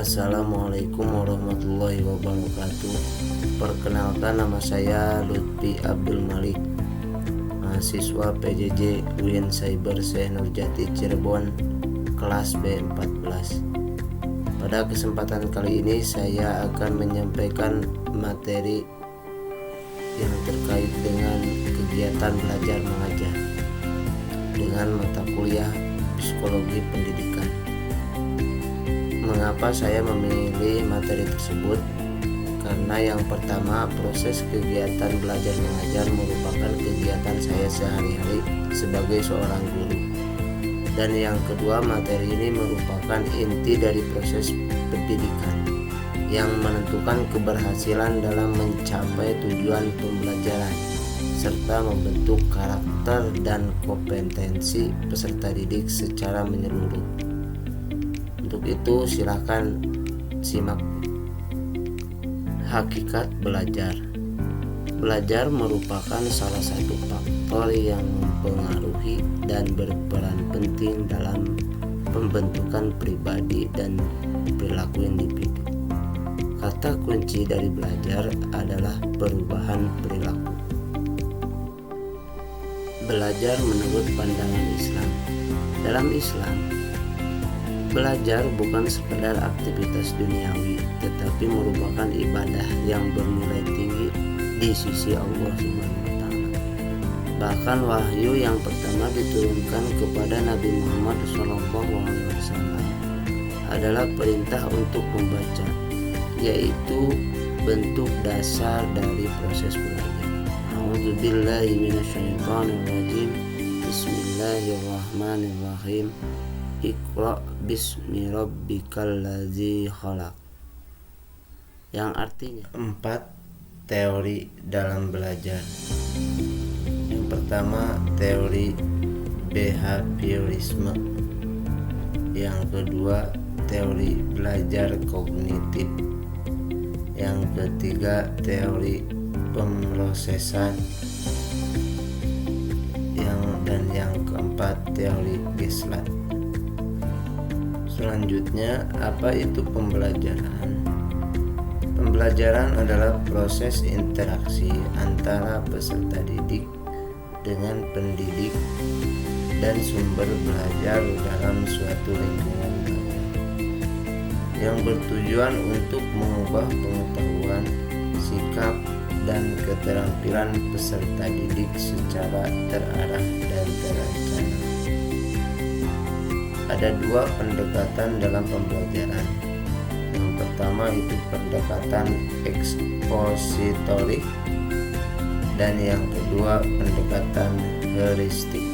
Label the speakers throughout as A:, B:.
A: Assalamualaikum warahmatullahi wabarakatuh. Perkenalkan, nama saya Lutfi Abdul Malik, mahasiswa PJJ UIN Cyber Syekh Nurjati Cirebon, kelas B14. Pada kesempatan kali ini saya akan menyampaikan materi yang terkait dengan kegiatan belajar mengajar dengan mata kuliah Psikologi Pendidikan. Mengapa saya memilih materi tersebut? Karena yang pertama, proses kegiatan belajar mengajar merupakan kegiatan saya sehari-hari sebagai seorang guru. Dan yang kedua, materi ini merupakan inti dari proses pendidikan yang menentukan keberhasilan dalam mencapai tujuan pembelajaran serta membentuk karakter dan kompetensi peserta didik secara menyeluruh. Untuk itu, silakan simak hakikat belajar. Belajar merupakan salah satu faktor yang mempengaruhi dan berperan penting dalam pembentukan pribadi dan perilaku individu. Kata kunci dari belajar adalah perubahan perilaku. Belajar menurut pandangan Islam. Dalam Islam, belajar bukan sekedar aktivitas duniawi, tetapi merupakan ibadah yang bernilai tinggi di sisi Allah SWT. Bahkan wahyu yang pertama diturunkan kepada Nabi Muhammad SAW adalah perintah untuk membaca, yaitu bentuk dasar dari proses belajar. A'udzubillahi minasyaitonirrajim. Bismillahirrahmanirrahim. Iqra bismi rabbikal ladzi khalaq, yang artinya 4 teori dalam belajar. Yang pertama, teori behaviorisme. Yang kedua, teori belajar kognitif. Yang ketiga, teori pemrosesan. Dan yang keempat, teori Geslat. Selanjutnya, apa itu pembelajaran? Pembelajaran adalah proses interaksi antara peserta didik dengan pendidik dan sumber belajar dalam suatu lingkungan belajar yang bertujuan untuk mengubah pengetahuan, sikap, dan keterampilan peserta didik secara terarah dan terencana. Ada 2 pendekatan dalam pembelajaran. Yang pertama itu pendekatan ekspositorik, dan yang kedua pendekatan heuristik.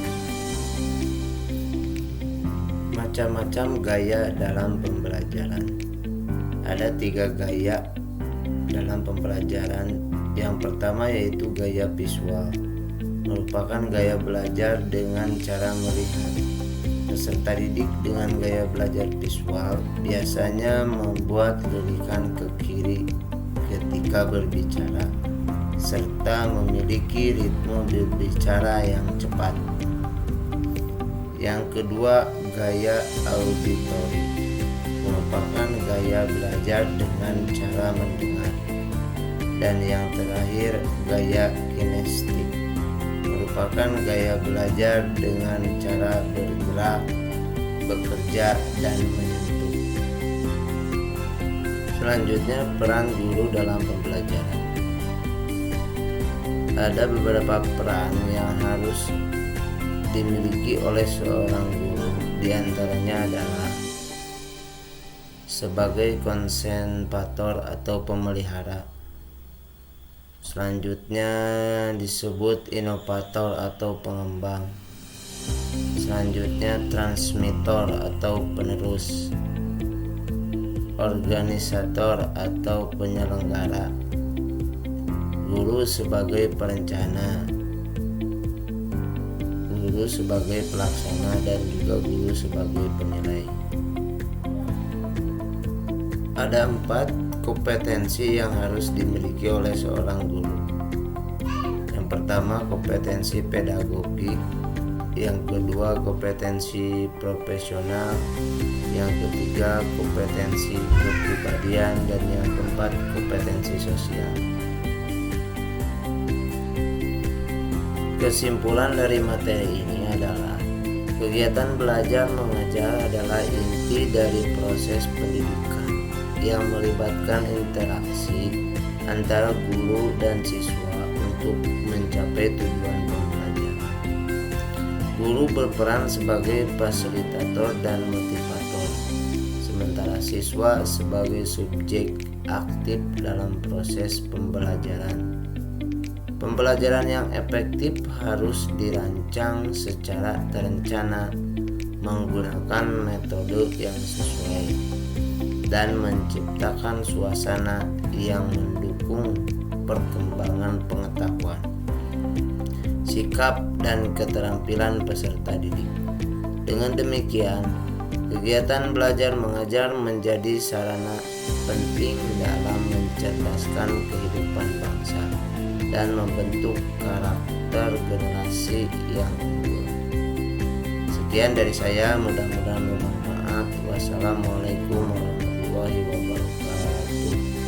A: Macam-macam gaya dalam pembelajaran. Ada 3 gaya dalam pembelajaran. Yang pertama yaitu gaya visual, merupakan gaya belajar dengan cara melihat. Peserta didik dengan gaya belajar visual biasanya membuat lirikan ke kiri ketika berbicara, serta memiliki ritme berbicara yang cepat. Yang kedua, gaya auditori, merupakan gaya belajar dengan cara mendengar. Dan yang terakhir, gaya kinestik, merupakan gaya belajar dengan cara bergerak, bekerja, dan menyentuh. Selanjutnya, peran guru dalam pembelajaran. Ada beberapa peran yang harus dimiliki oleh seorang guru. Di antaranya adalah sebagai konservator atau pemelihara. Selanjutnya disebut inovator atau pengembang. Selanjutnya transmitor atau penerus, organisator atau penyelenggara, guru sebagai perencana, guru sebagai pelaksana, dan juga guru sebagai penilai. Ada 4 kompetensi yang harus dimiliki oleh seorang guru. Yang pertama, kompetensi pedagogi. Yang kedua, kompetensi profesional. yang ketiga kompetensi kepribadian, dan yang keempat kompetensi sosial. Kesimpulan dari materi ini adalah kegiatan belajar mengajar adalah inti dari proses pendidikan yang melibatkan interaksi antara guru dan siswa untuk mencapai tujuan pembelajaran. Guru berperan sebagai fasilitator dan motivator, sementara siswa sebagai subjek aktif dalam proses pembelajaran. Pembelajaran yang efektif harus dirancang secara terencana menggunakan metode yang sesuai dan menciptakan suasana yang mendukung perkembangan pengetahuan, sikap, dan keterampilan peserta didik. Dengan demikian, kegiatan belajar mengajar menjadi sarana penting dalam mencerdaskan kehidupan bangsa dan membentuk karakter generasi yang unggul. Sekian dari saya, mudah-mudahan bermanfaat. Wassalamualaikum warahmatullahi wabarakatuh.